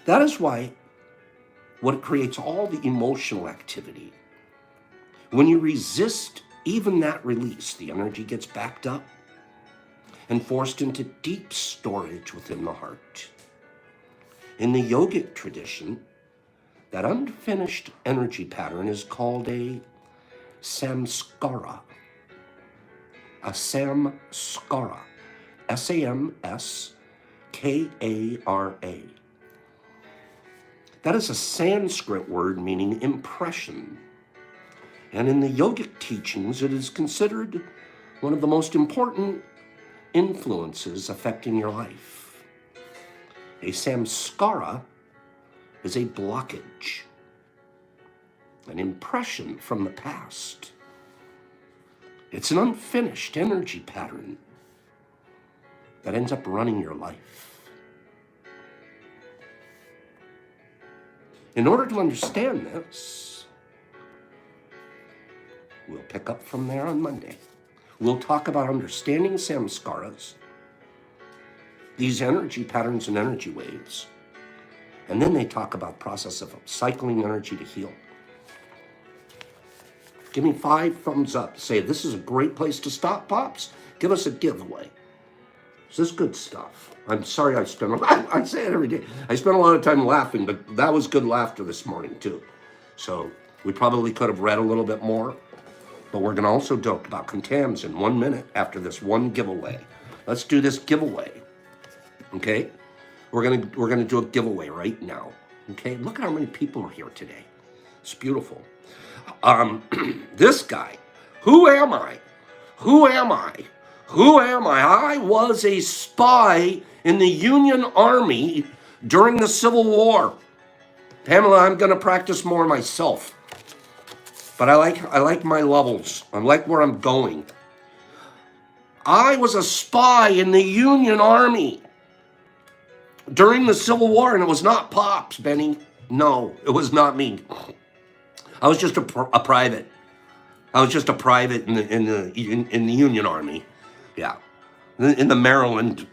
That is why what creates all the emotional activity. When you resist even that release, the energy gets backed up and forced into deep storage within the heart. In the yogic tradition, that unfinished energy pattern is called a samskara. A samskara. S-A-M-S-K-A-R-A. That is a Sanskrit word meaning impression. And in the yogic teachings, it is considered one of the most important influences affecting your life. A samskara is a blockage, an impression from the past. It's an unfinished energy pattern that ends up running your life. In order to understand this, we'll pick up from there on Monday. We'll talk about understanding samskaras, these energy patterns and energy waves. And then they talk about process of cycling energy to heal. Give me 5 thumbs up. Say, this is a great place to stop, Pops. Give us a giveaway. This is good stuff. I'm sorry I say it every day. I spent a lot of time laughing, but that was good laughter this morning too. So we probably could have read a little bit more, but we're gonna also talk about contams in 1 minute after this one giveaway. Let's do this giveaway, okay? We're gonna do a giveaway right now, okay? Look at how many people are here today. It's beautiful. This guy, who am I? Who am I? Who am I? I was a spy in the Union Army during the Civil War. Pamela, I'm going to practice more myself. But I like my levels. I like where I'm going. I was a spy in the Union Army during the Civil War, and it was not Pops, Benny. No, it was not me. I was just a private. I was just a private in the Union Army. Yeah, in the Maryland.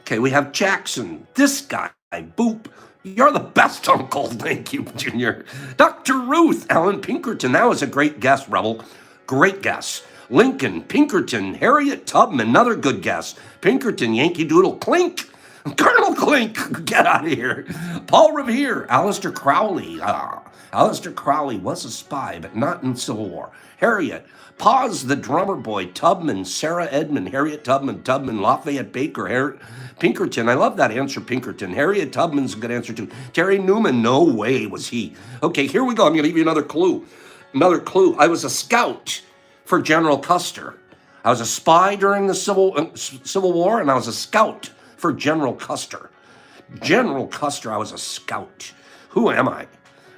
Okay, we have Jackson. This guy, Boop. You're the best, Uncle. Thank you, Junior. Dr. Ruth, Alan Pinkerton. That was a great guess, Rebel. Great guess. Lincoln, Pinkerton, Harriet Tubman, another good guess. Pinkerton, Yankee Doodle, Clink, Colonel Clink, get out of here. Paul Revere, Aleister Crowley. Aleister Crowley was a spy, but not in Civil War. Harriet, Paz, the drummer boy, Tubman, Sarah Edmond, Harriet Tubman, Lafayette Baker, Pinkerton. I love that answer, Pinkerton. Harriet Tubman's a good answer too. Terry Newman, no way was he. Okay, here we go. I'm going to give you another clue. Another clue. I was a scout for General Custer. I was a spy during the Civil War, and I was a scout for General Custer. General Custer, I was a scout. Who am I?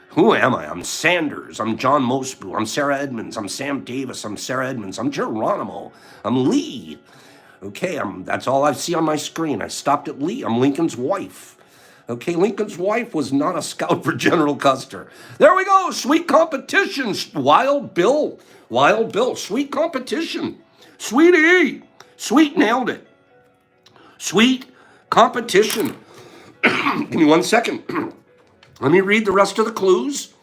Who am I? I'm Sanders. I'm John Mosbu. I'm Sarah Edmonds. I'm Sam Davis. I'm Sarah Edmonds. I'm Geronimo. I'm Lee. Okay, that's all I see on my screen. I stopped at Lee. I'm Lincoln's wife. Okay, Lincoln's wife was not a scout for General Custer. There we go. Sweet competition. Wild Bill. Wild Bill. Sweet competition. Sweetie. Sweet nailed it. Sweet competition. Give me 1 second. Let me read the rest of the clues,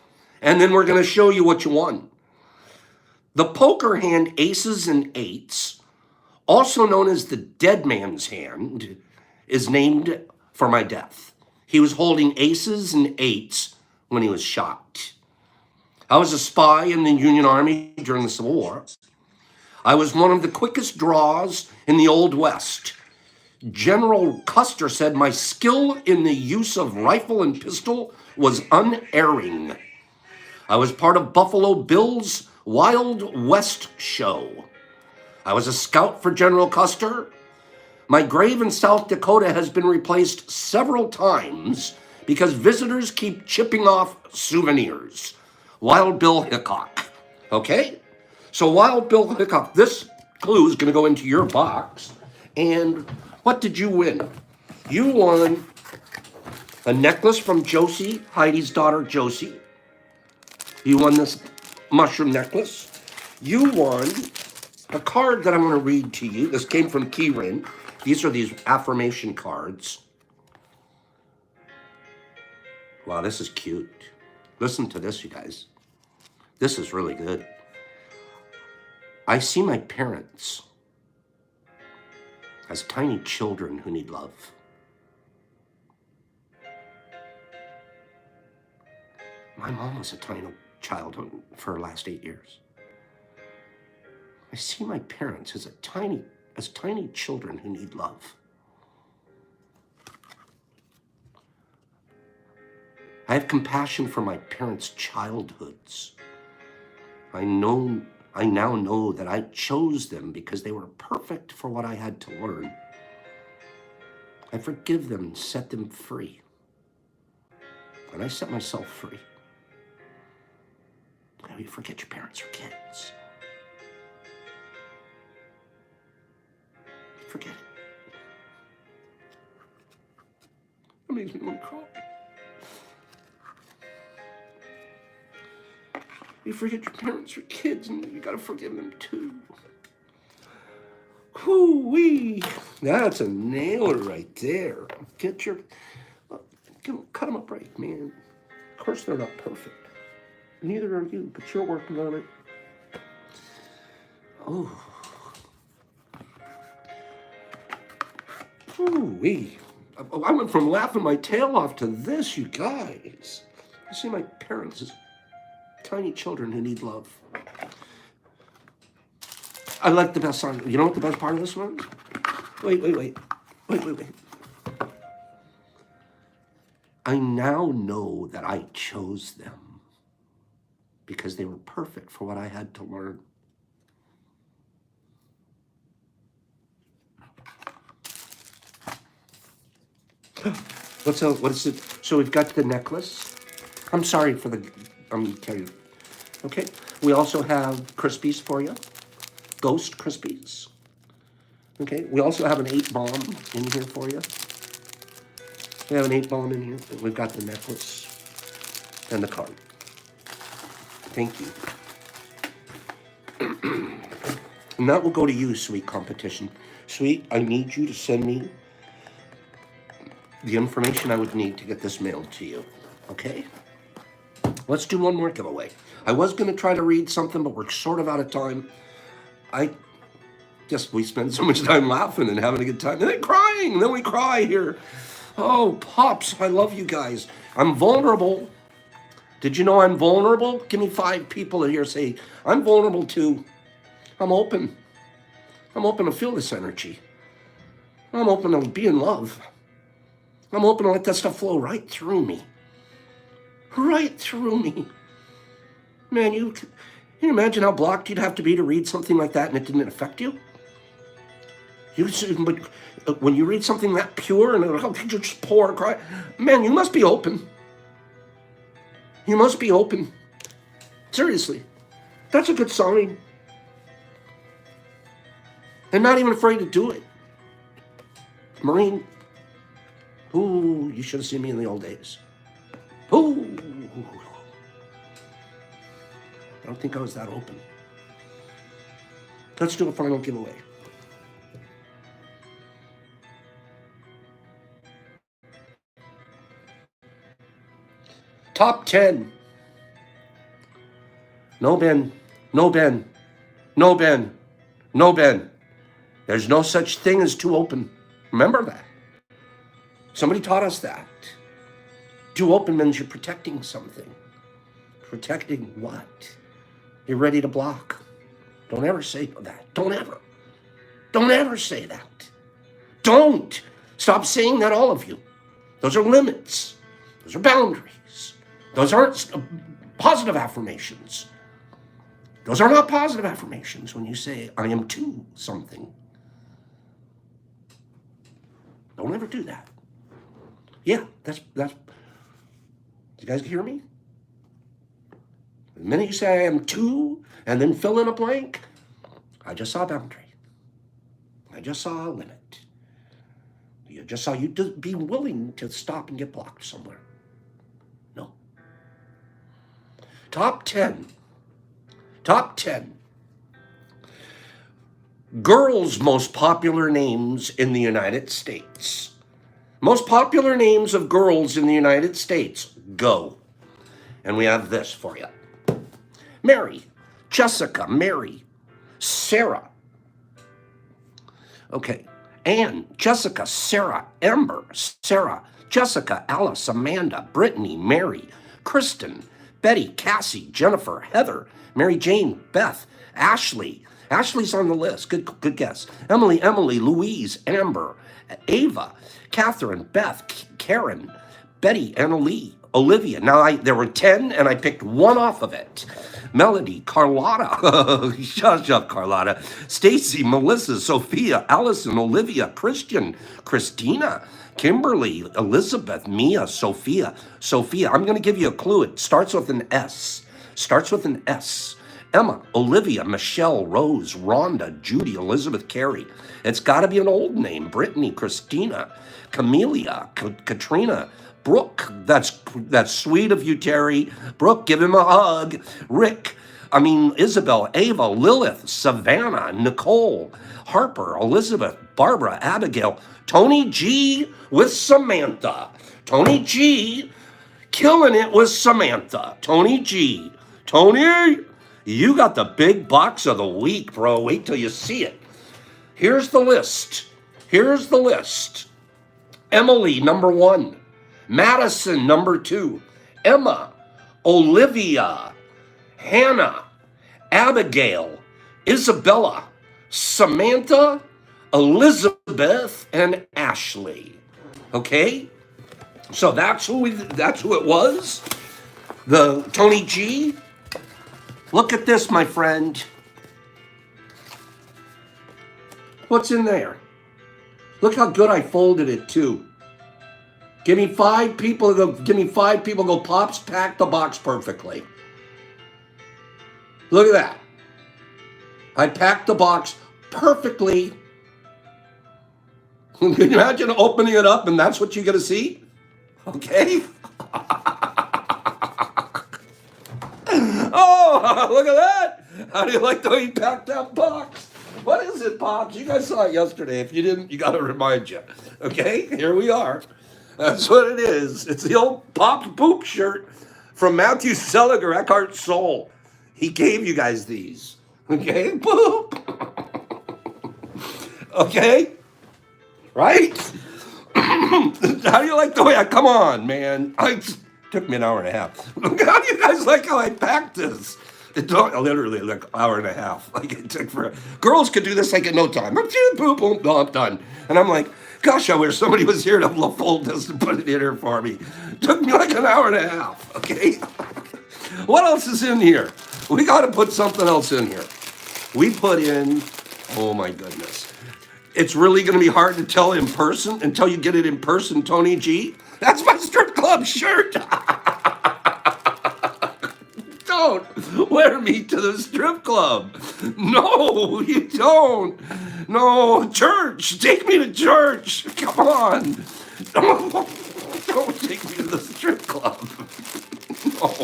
and then we're going to show you what you won. The poker hand aces and eights, also known as the dead man's hand, is named for my death. He was holding aces and eights when he was shot. I was a spy in the Union Army during the Civil War. I was one of the quickest draws in the Old West. General Custer said my skill in the use of rifle and pistol was unerring. I was part of Buffalo Bill's Wild West show. I was a scout for General Custer. My grave in South Dakota has been replaced several times because visitors keep chipping off souvenirs. Wild Bill Hickok. Okay? So Wild Bill Hickok, this clue is going to go into your box. And what did you win? You won a necklace from Josie, Heidi's daughter, Josie. You won this mushroom necklace. You won a card that I'm going to read to you. This came from Keyrin. These are these affirmation cards. Wow, this is cute. Listen to this, you guys. This is really good. I see my parents as tiny children who need love. My mom was a tiny child for her last 8 years. I see my parents as tiny children who need love. I have compassion for my parents' childhoods. I now know that I chose them because they were perfect for what I had to learn. I forgive them and set them free. And I set myself free. How do you forget your parents are kids? Forget it. That makes me want to cry. You forget your parents are kids, and you gotta forgive them too. Whoo-wee. That's a nailer right there. Cut them up right, man. Of course they're not perfect. Neither are you, but you're working on it. Oh. Ooh-wee. I went from laughing my tail off to this, you guys. I see my parents as tiny children who need love. I like the best song. You know what the best part of this one? Wait. I now know that I chose them because they were perfect for what I had to learn. What is it? So we've got the necklace. I'm sorry for the, tell you. Okay, we also have Crispies for you. Ghost Crispies. Okay, we also have an 8-bomb in here for you. We have an 8-bomb in here. We've got the necklace and the card. Thank you. And that will go to you, Sweet Competition. Sweet, I need you to send me the information I would need to get this mailed to you. Okay? Let's do one more giveaway. I was going to try to read something, but we're sort of out of time. I just, we spend so much time laughing and having a good time and then crying. And then we cry here. Oh, Pops, I love you guys. I'm vulnerable. Did you know I'm vulnerable? Give me 5 people in here say, I'm vulnerable too. I'm open. I'm open to feel this energy. I'm open to be in love. I'm open to let that stuff flow right through me. Right through me. Man, can you imagine how blocked you'd have to be to read something like that and it didn't affect you? But when you read something that pure and you just pour and cry, man, you must be open. You must be open. Seriously. That's a good sign. And not even afraid to do it. Marine, ooh, you should have seen me in the old days. Ooh. I don't think I was that open. Let's do a final giveaway. Top 10. No, Ben. No, Ben. No, Ben. No, Ben. There's no such thing as too open. Remember that. Somebody taught us that. Too open means you're protecting something. Protecting what? You're ready to block. Don't ever say that. Don't ever. Don't ever say that. Don't. Stop saying that, all of you. Those are limits. Those are boundaries. Those aren't positive affirmations. Those are not positive affirmations when you say, I am to something. Don't ever do that. Yeah, that's. You guys hear me? The minute you say I am to, and then fill in a blank, I just saw a boundary. I just saw a limit. I just saw you be willing to stop and get blocked somewhere. No. Top 10. Top 10. Girls' most popular names in the United States. Most popular names of girls in the United States. Go. And we have this for you. Mary, Jessica, Mary, Sarah. Okay. Anne, Jessica, Sarah, Amber, Sarah, Jessica, Alice, Amanda, Brittany, Mary, Kristen, Betty, Cassie, Jennifer, Heather, Mary Jane, Beth, Ashley. Ashley's on the list. Good guess. Emily, Louise, Amber, Ava, Catherine, Beth, Karen, Betty, Annalie, Olivia. Now, there were 10, and I picked one off of it. Melody, Carlotta, shut up, Carlotta, Stacy, Melissa, Sophia, Allison, Olivia, Christian, Christina, Kimberly, Elizabeth, Mia, Sophia. I'm going to give you a clue. It starts with an S. Emma, Olivia, Michelle, Rose, Rhonda, Judy, Elizabeth, Carrie. It's got to be an old name. Brittany, Christina, Camelia, Katrina, Brooke. That's sweet of you, Terry. Brooke, give him a hug. Rick, Isabel, Ava, Lilith, Savannah, Nicole, Harper, Elizabeth, Barbara, Abigail, Tony G with Samantha. Tony G killing it with Samantha. Tony G. Tony, you got the big box of the week, bro. Wait till you see it. Here's the list. Emily, number 1. Madison, number 2. Emma, Olivia, Hannah, Abigail, Isabella, Samantha, Elizabeth, and Ashley. Okay? So that's who it was. The Tony G. Look at this, my friend. What's in there? Look how good I folded it too. Give me 5 people. Go, Pops, pack the box perfectly. Look at that. I packed the box perfectly. Can you imagine opening it up and that's what you're going to see? Okay. Oh, look at that. How do you like the way you packed that box? What is it, Pops? You guys saw it yesterday. If you didn't, you got to remind you. Okay, here we are. That's what it is. It's the old Pops Poop shirt from Matthew Seliger, Eckhart Soul. He gave you guys these. Okay, boop. Okay, right? How do you like the way I come on, man? Took me an hour and a half. How do you guys like how I packed this? It took literally like an hour and a half. Like it took for girls could do this like in no time. Boom, boom, no, I'm done. And I'm like, gosh, I wish somebody was here to fold this and put it in here for me. Took me like an hour and a half. Okay. What else is in here? We got to put something else in here. We put in. Oh my goodness. It's really going to be hard to tell in person until you get it in person, Tony G. That's my strip club shirt. Don't wear me to the strip club. No, you don't. No, church. Take me to church. Come on. Don't take me to the strip club. No.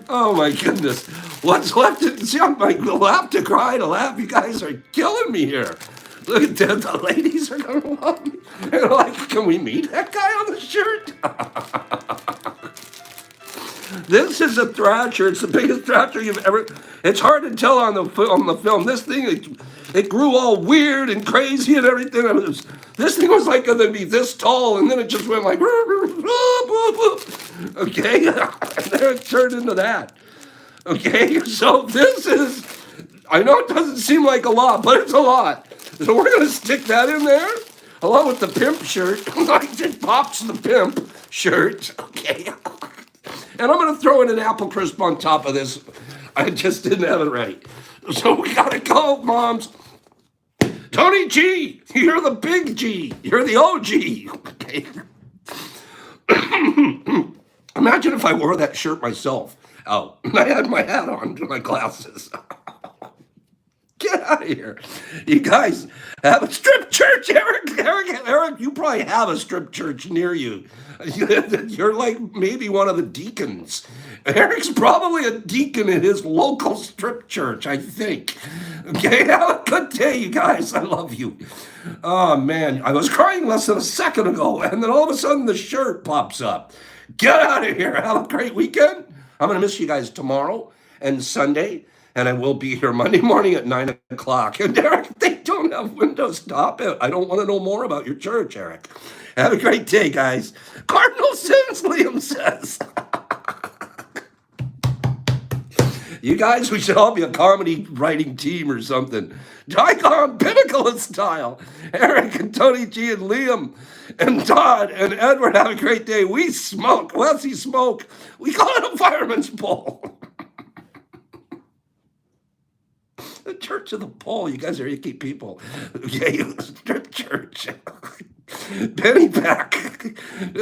Oh my goodness. What's left to see? I'm like, laugh to cry to laugh. You guys are killing me here. Look at that. The ladies are going to love me. They're like, can we meet that guy on the shirt? This is a thrasher. It's the biggest thrasher you've ever. It's hard to tell on the film. This thing, it grew all weird and crazy and everything. This thing was like going to be this tall, and then it just went like, okay, and then it turned into that. Okay, so this is. I know it doesn't seem like a lot, but it's a lot. So we're going to stick that in there, along with the pimp shirt. Like it pops the pimp shirt. Okay. And I'm going to throw in an apple crisp on top of this. I just didn't have it ready. So we got to go, moms. Tony G, you're the big G. You're the OG. Okay. Imagine if I wore that shirt myself. Oh, I had my hat on, my glasses. Get out of here. You guys have a strip church, Eric, you probably have a strip church near you. You're like maybe one of the deacons. Eric's probably a deacon in his local strip church, I think. Okay, have a good day, you guys. I love you. Oh, man, I was crying less than a second ago, and then all of a sudden the shirt pops up. Get out of here. Have a great weekend. I'm going to miss you guys tomorrow and Sunday. And I will be here Monday morning at 9 o'clock. And Eric, they don't have windows. Stop it. I don't want to know more about your church, Eric. Have a great day, guys. Cardinal sins, Liam says. You guys, we should all be a comedy writing team or something. Daikon Pinnacle style. Eric and Tony G and Liam and Todd and Edward, have a great day. We smoke. Wesley smoke. We call it a fireman's pole. The Church of the Pole. You guys are icky people. Okay, strip church. Penny back.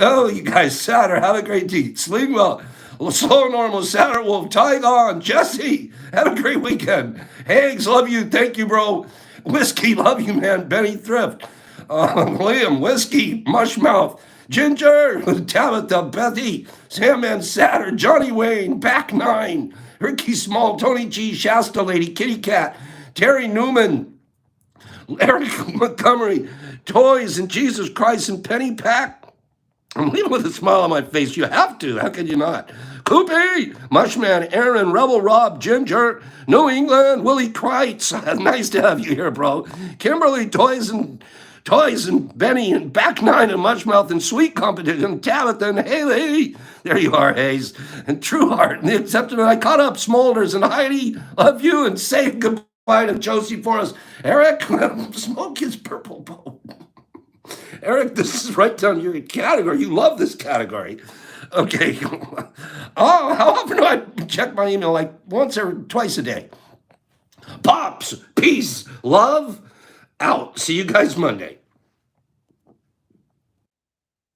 Oh, you guys, Saturday, have a great day. Sleep well. Slow normal, Saturday Wolf, Tygon, Jesse, have a great weekend. Hags, love you. Thank you, bro. Whiskey, love you, man. Benny Thrift. Liam, Whiskey, Mushmouth, Ginger, Tabitha, Bethy, Sandman Satter, Johnny Wayne, Back Nine, Ricky Small, Tony G, Shasta Lady, Kitty Cat, Terry Newman, Eric Montgomery, Toys and Jesus Christ and Penny Pack. I'm leaving with a smile on my face. You have to. How can you not? Koopy, Mushman, Aaron, Rebel Rob, Ginger, New England, Willie Kreitz. Nice to have you here, bro. Kimberly, Toys and Benny and Back Nine and Mushmouth and Sweet Competition, Tabitha and Haley. There you are, Hayes. And True Heart and the Accepted. And I caught up Smolders and Heidi. Love you and say goodbye to Josie for us. Eric, smoke his purple boat. Eric, this is right down your category. You love this category. Okay. Oh, how often do I check my email? Like once or twice a day. Pops, peace, love, out. See you guys Monday.